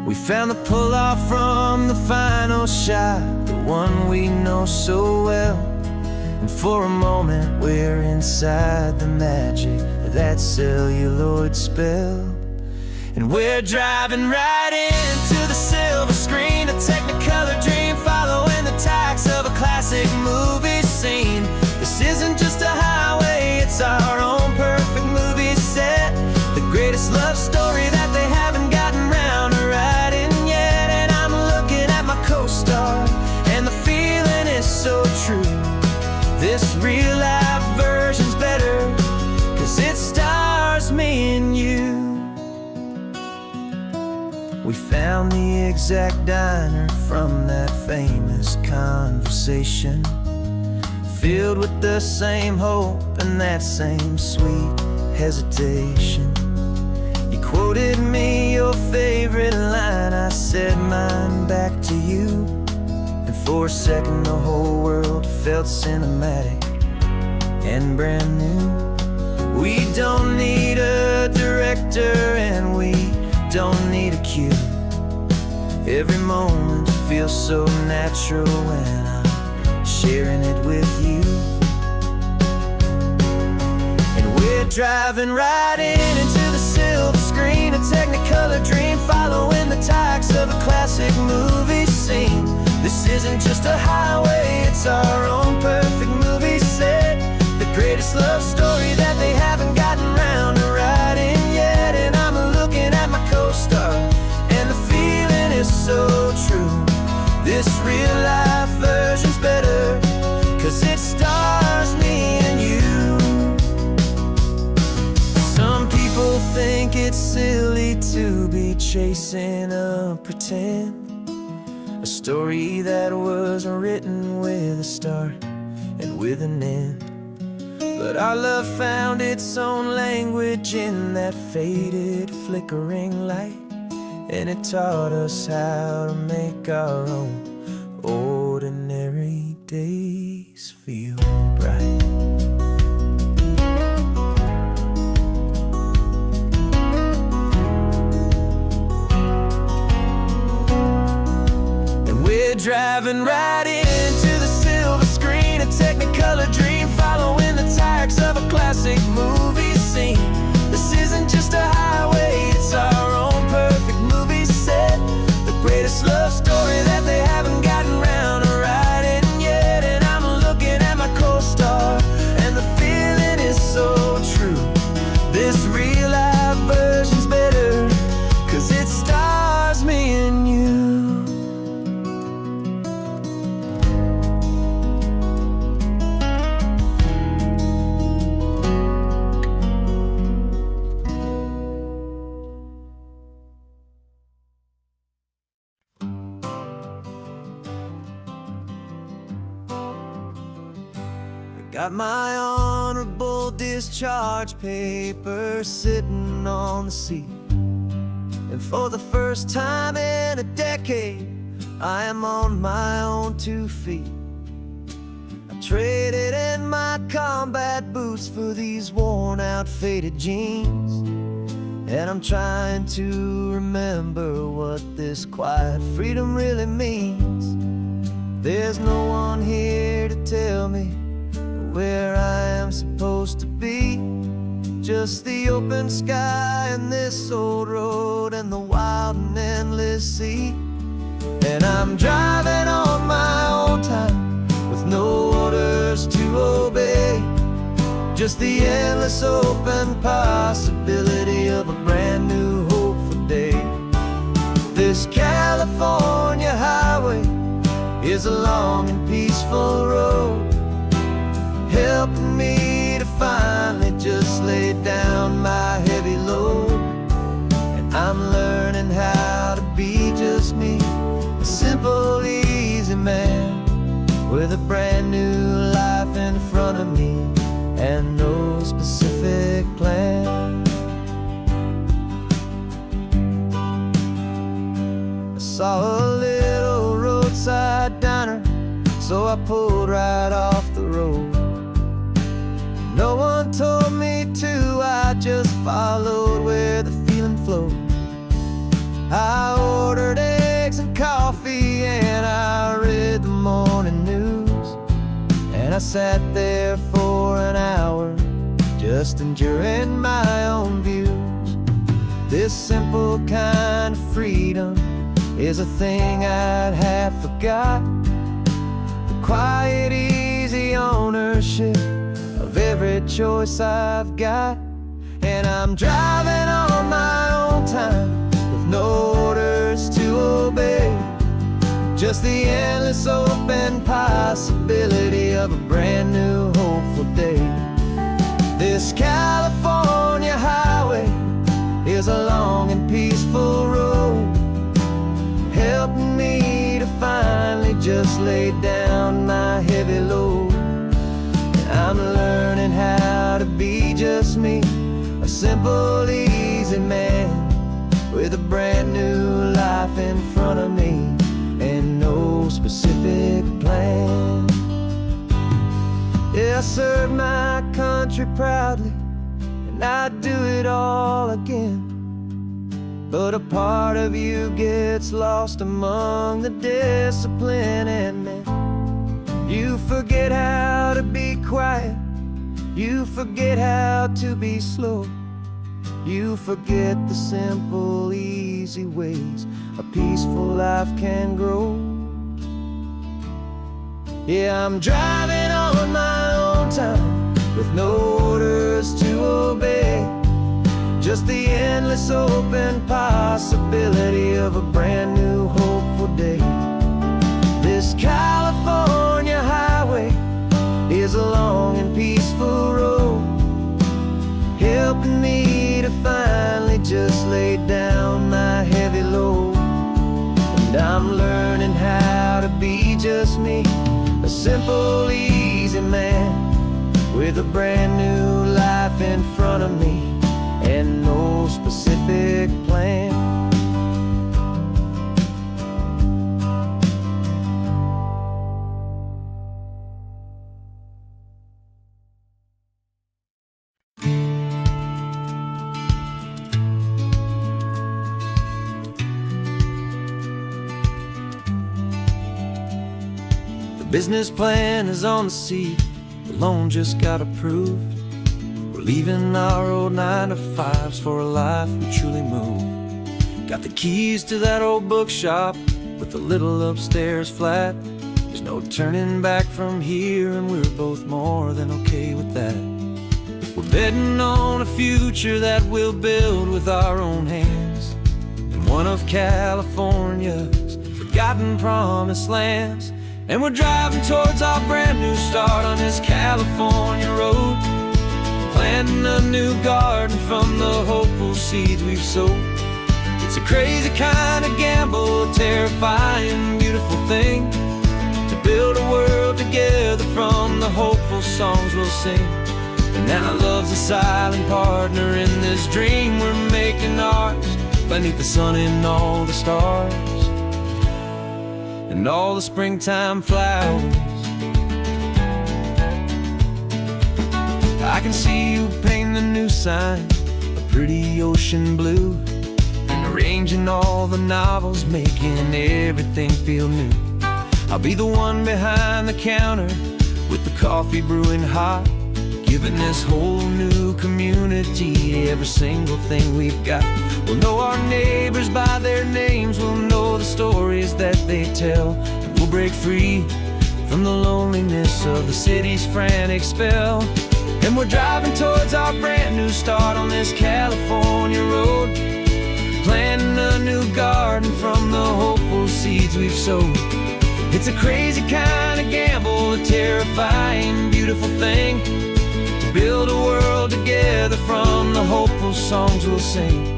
We found the pull-off from the final shot, the one we know so well. And for a moment we're inside the magic of that celluloid spell. And we're driving right into the silver screen, a technicolor dream, following the tacks of a classic movie scene. This isn't just a highway, it's our own perfect movie set, the greatest love story that they haven't gotten round to writing yet. And I'm looking at my co-star, and the feeling is so true. This real life version's better, 'cause it stars me and you. We found the exact diner from that famous conversation, filled with the same hope and that same sweet hesitation. You quoted me your favorite line, I said mine back to you, and for a second the whole world felt cinematic and brand new. We don't need a director and we don't need a cue. Every moment feels so natural when I'm sharing it with you. And we're driving right into the silver screen, a technicolor dream, following the tacks of a classic movie scene. This isn't just a highway, it's our own perfect movie set, the greatest love story that they haven't gotten round to writing yet. And I'm looking at my co-star, and the feeling is so true. This real life version's better, 'cause it stars me and you. Some people think it's silly to be chasing a pretend, a story that was written with a start and with an end. But our love found its own language in that faded, flickering light, and it taught us how to make our own ordinary days feel bright. And we're driving right into the silver screen, a Technicolor dream, following the tires of a classic movie scene. This isn't just a highway, it's our own perfect movie set, the greatest love story that they haven't gotten round to writing yet. And I'm looking at my co-star, and the feeling is so true. This real life version's better, 'cause it stars me and you. Got my honorable discharge paper sitting on the seat, and for the first time in a decade, I am on my own 2 feet. I traded in my combat boots for these worn out, faded jeans, and I'm trying to remember what this quiet freedom really means. There's no one here to tell me where I am supposed to be, just the open sky and this old road and the wild and endless sea. And I'm driving on my own time with no orders to obey, just the endless open possibility of a brand new hopeful day. This California highway is a long and peaceful road, helping me to finally just lay down my heavy load. And I'm learning how to be just me, a simple, easy man with a brand new life in front of me and no specific plan. I saw a little roadside diner, so I pulled right off the road. No one told me to, I just followed where the feeling flowed. I ordered eggs and coffee, and I read the morning news, and I sat there for an hour, just enduring my own views. This simple kind of freedom is a thing I'd have forgot, the quiet, easy ownership of every choice I've got. And I'm driving on my own time with no orders to obey, just the endless open possibility of a brand new hopeful day. This California highway is a long and peaceful road, helping me to finally just lay down my heavy load. I'm learning how to be just me, a simple, easy man with a brand new life in front of me and no specific plan. Yeah, I serve my country proudly, and I'd do it all again. But a part of you gets lost among the discipline, and then you forget how to be quiet, you forget how to be slow, you forget the simple, easy ways a peaceful life can grow. Yeah, I'm driving on my own time with no orders to obey, just the endless open possibility of a brand new hopeful day. This California highway is a long and peaceful road, helping me to finally just lay down my heavy load. And I'm learning how to be just me, a simple, easy man with with a brand new life in front of me and no specific plan. The business plan is on the seat, the loan just got approved. We're leaving our old 9-to-5s for a life we truly move. Got the keys to that old bookshop with the little upstairs flat. There's no turning back from here, and we're both more than okay with that. We're betting on a future that we'll build with our own hands in one of California's forgotten promised lands. And we're driving towards our brand new start on this California road, planting a new garden from the hopeful seeds we've sowed. It's a crazy kind of gamble, a terrifying, beautiful thing, to build a world together from the hopeful songs we'll sing. And now love's a silent partner in this dream we're making ours, beneath the sun and all the stars and all the springtime flowers. I can see you painting the new sign a pretty ocean blue, and arranging all the novels, making everything feel new. I'll be the one behind the counter with the coffee brewing hot, giving this whole new community every single thing we've got. We'll know our neighbors by their names, we'll know the stories that they tell, and we'll break free from the loneliness of the city's frantic spell. And we're driving towards our brand new start on this California road, planting a new garden from the hopeful seeds we've sowed. It's a crazy kind of gamble, a terrifying, beautiful thing, to build a world together from the hopeful songs we'll sing.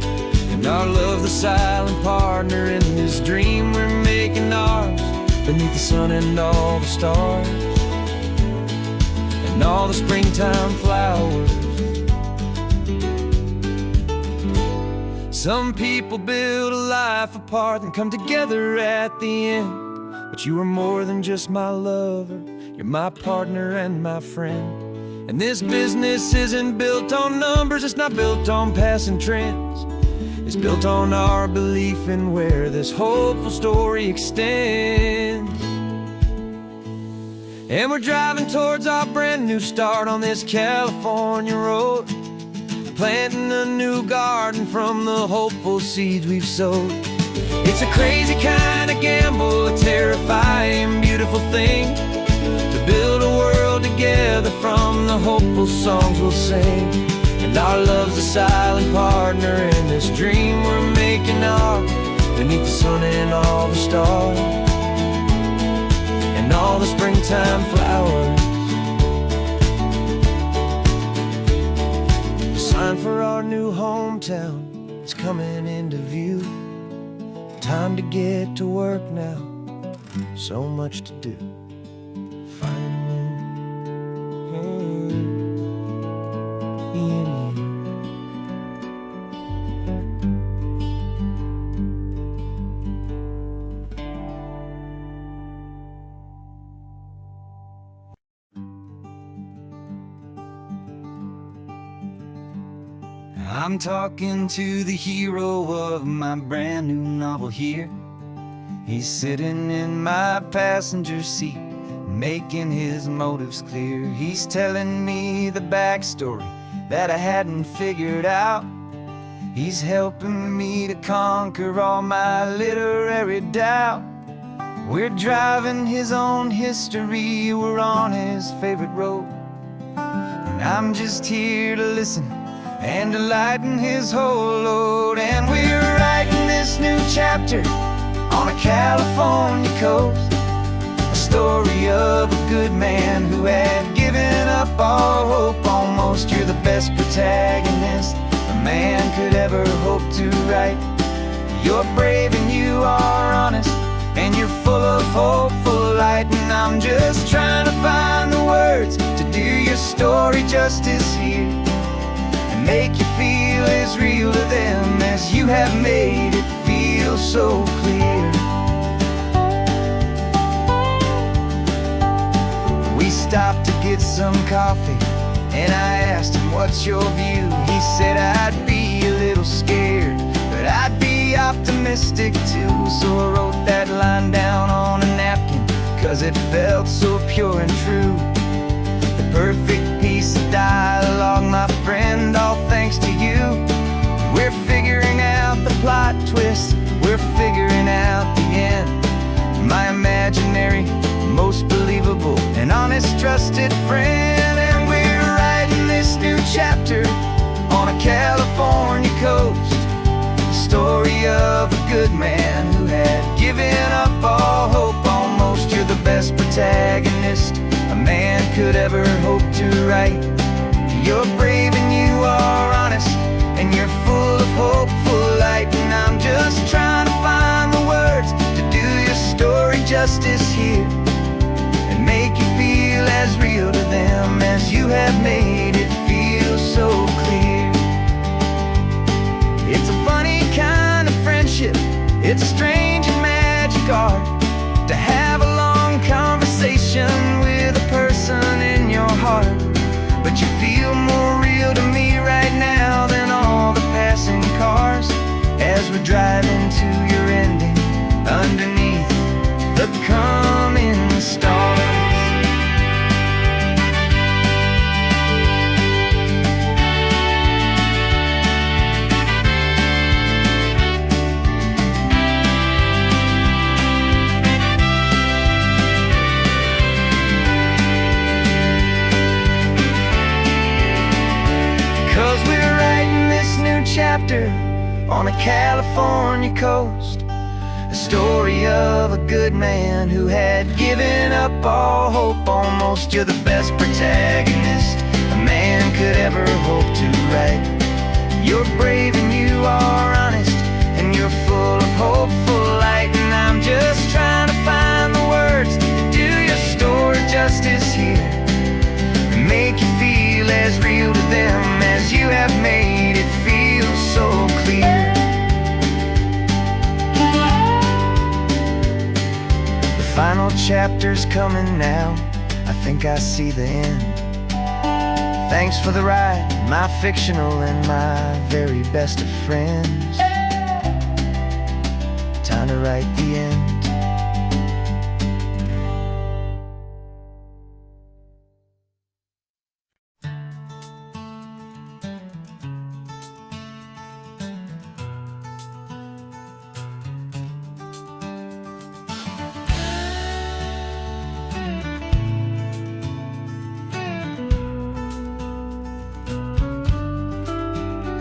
And our love's the silent partner in this dream we're making ours, beneath the sun and all the stars and all the springtime flowers. Some people build a life apart and come together at the end, but you are more than just my lover, you're my partner and my friend. And this business isn't built on numbers, it's not built on passing trends. It's built on our belief in where this hopeful story extends. And we're driving towards our brand new start on this California road, planting a new garden from the hopeful seeds we've sowed. It's a crazy kind of gamble, a terrifying, beautiful thing, to build a world together from the hopeful songs we'll sing. And our love's a silent partner in this dream we're making ours, beneath the sun and all the stars and all the springtime flowers. The sign for our new hometown is coming into view. Time to get to work now, so much to do. I'm talking to the hero of my brand new novel here. He's sitting in my passenger seat, making his motives clear. He's telling me the backstory that I hadn't figured out. He's helping me to conquer all my literary doubt. We're driving his own history, we're on his favorite road, and I'm just here to listen and to lighten his whole load. And we're writing this new chapter on a California coast, a story of a good man who had given up all hope almost. You're the best protagonist a man could ever hope to write. You're brave and you are honest, and you're full of hopeful light, and I'm just trying to find the words to do your story justice here, and make you feel as real to them as you have made it feel so clear. We stopped to get some coffee, and I asked him, what's your view? He said, I'd be a little scared, but I'd be optimistic too. So I wrote that line down on a napkin, 'cause it felt so pure and true. The perfect piece of dialogue, my friend, all thanks to you. We're figuring out the plot twist, we're figuring out the end. My imaginary, most believable and honest trusted friend. And we're writing this new chapter on a California coast, the story of a good man who had given up all hope almost. You're the best protagonist a man could ever hope to write. You're brave and you are honest, and you're full of hopeful light. And I'm just trying to find the words to do your story justice here, and make you feel as real to them as you have made it feel so clear. It's a funny kind of friendship, it's a strange and magic art to have a long conversation with a person in your heart. But you feel more real to me right now than all the passing cars, as we're driving to your ending underneath the coming stars. 'Cause we're writing this new chapter on a California coast, a story of a good man who had given up all hope almost. You're the best protagonist a man could ever hope to write. You're brave and you are honest, and you're full of hopeful light. And I'm just trying to find the words to do your story justice here, and make you feel as real to them as you have made it feel so clear. The final chapter's coming now, I think I see the end. Thanks for the ride, my fictional and my very best of friends. Time to write the end.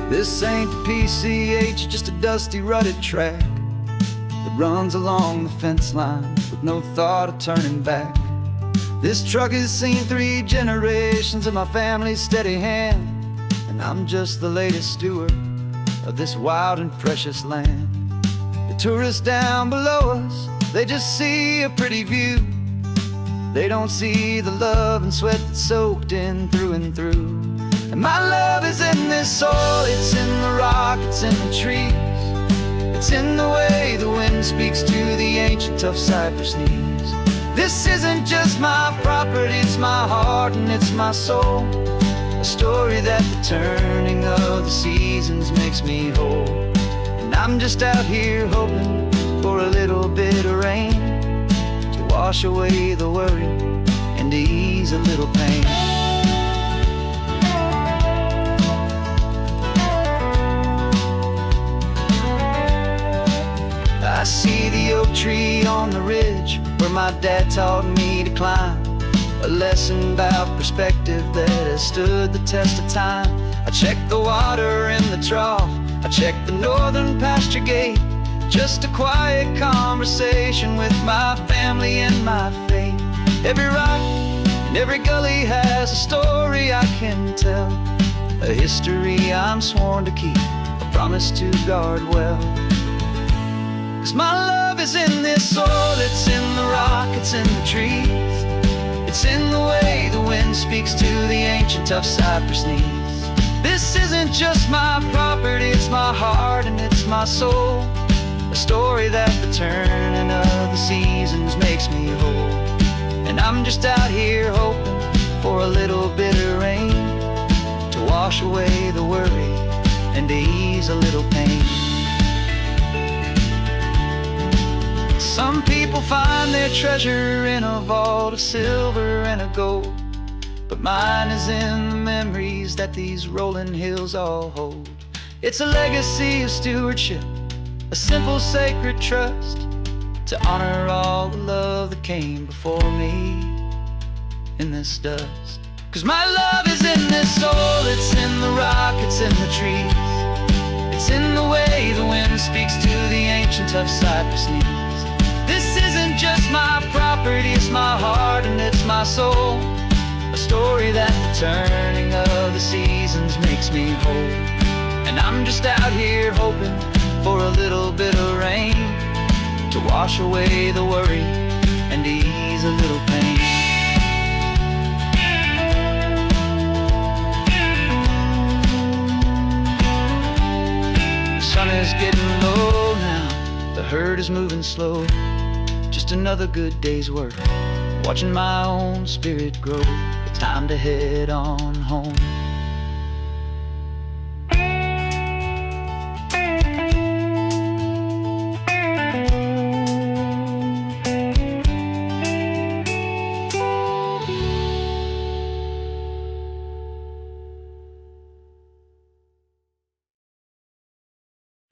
This ain't the PCH, just a dusty, rutted track that runs along the fence line with no thought of turning back. This truck has seen 3 generations of my family's steady hand, and I'm just the latest steward of this wild and precious land. The tourists down below us, they just see a pretty view. They don't see the love and sweat that's soaked in through and through. And my love is in this soil, it's in the rock, it's in the trees. It's in the way the wind speaks to the ancient tough cypress knees. This isn't just my property, it's my heart and it's my soul. A story that the turning of the seasons makes me whole. And I'm just out here hoping for a little bit of rain to wash away the worry and to ease a little pain. I see the oak tree on the ridge where my dad taught me to climb, a lesson about perspective that has stood the test of time. I check the water in the trough, I check the northern pasture gate, just a quiet conversation with my family and my faith. Every rock and every gully has a story I can tell, a history I'm sworn to keep, a promise to guard well. 'Cause my love is in this soil, it's in the rock, it's in the trees. It's in the way the wind speaks to the ancient tough cypress knees. This isn't just my property, it's my heart and it's my soul. A story that the turning of the seasons makes me whole. And I'm just out here hoping for a little bit of rain to wash away the worry and to ease a little pain. Some people find their treasure in a vault of silver and of gold, but mine is in the memories that these rolling hills all hold. It's a legacy of stewardship, a simple sacred trust, to honor all the love that came before me in this dust. 'Cause my love is in this soul, it's in the rock, it's in the trees. It's in the way the wind speaks to the ancient tough cypress knees. This isn't just my property, it's my heart and it's my soul. A story that the turning of the seasons makes me whole. And I'm just out here hoping for a little bit of rain to wash away the worry and ease a little pain. The sun is getting low now, the herd is moving slow. Just another good day's work, watching my own spirit grow. Time to head on home.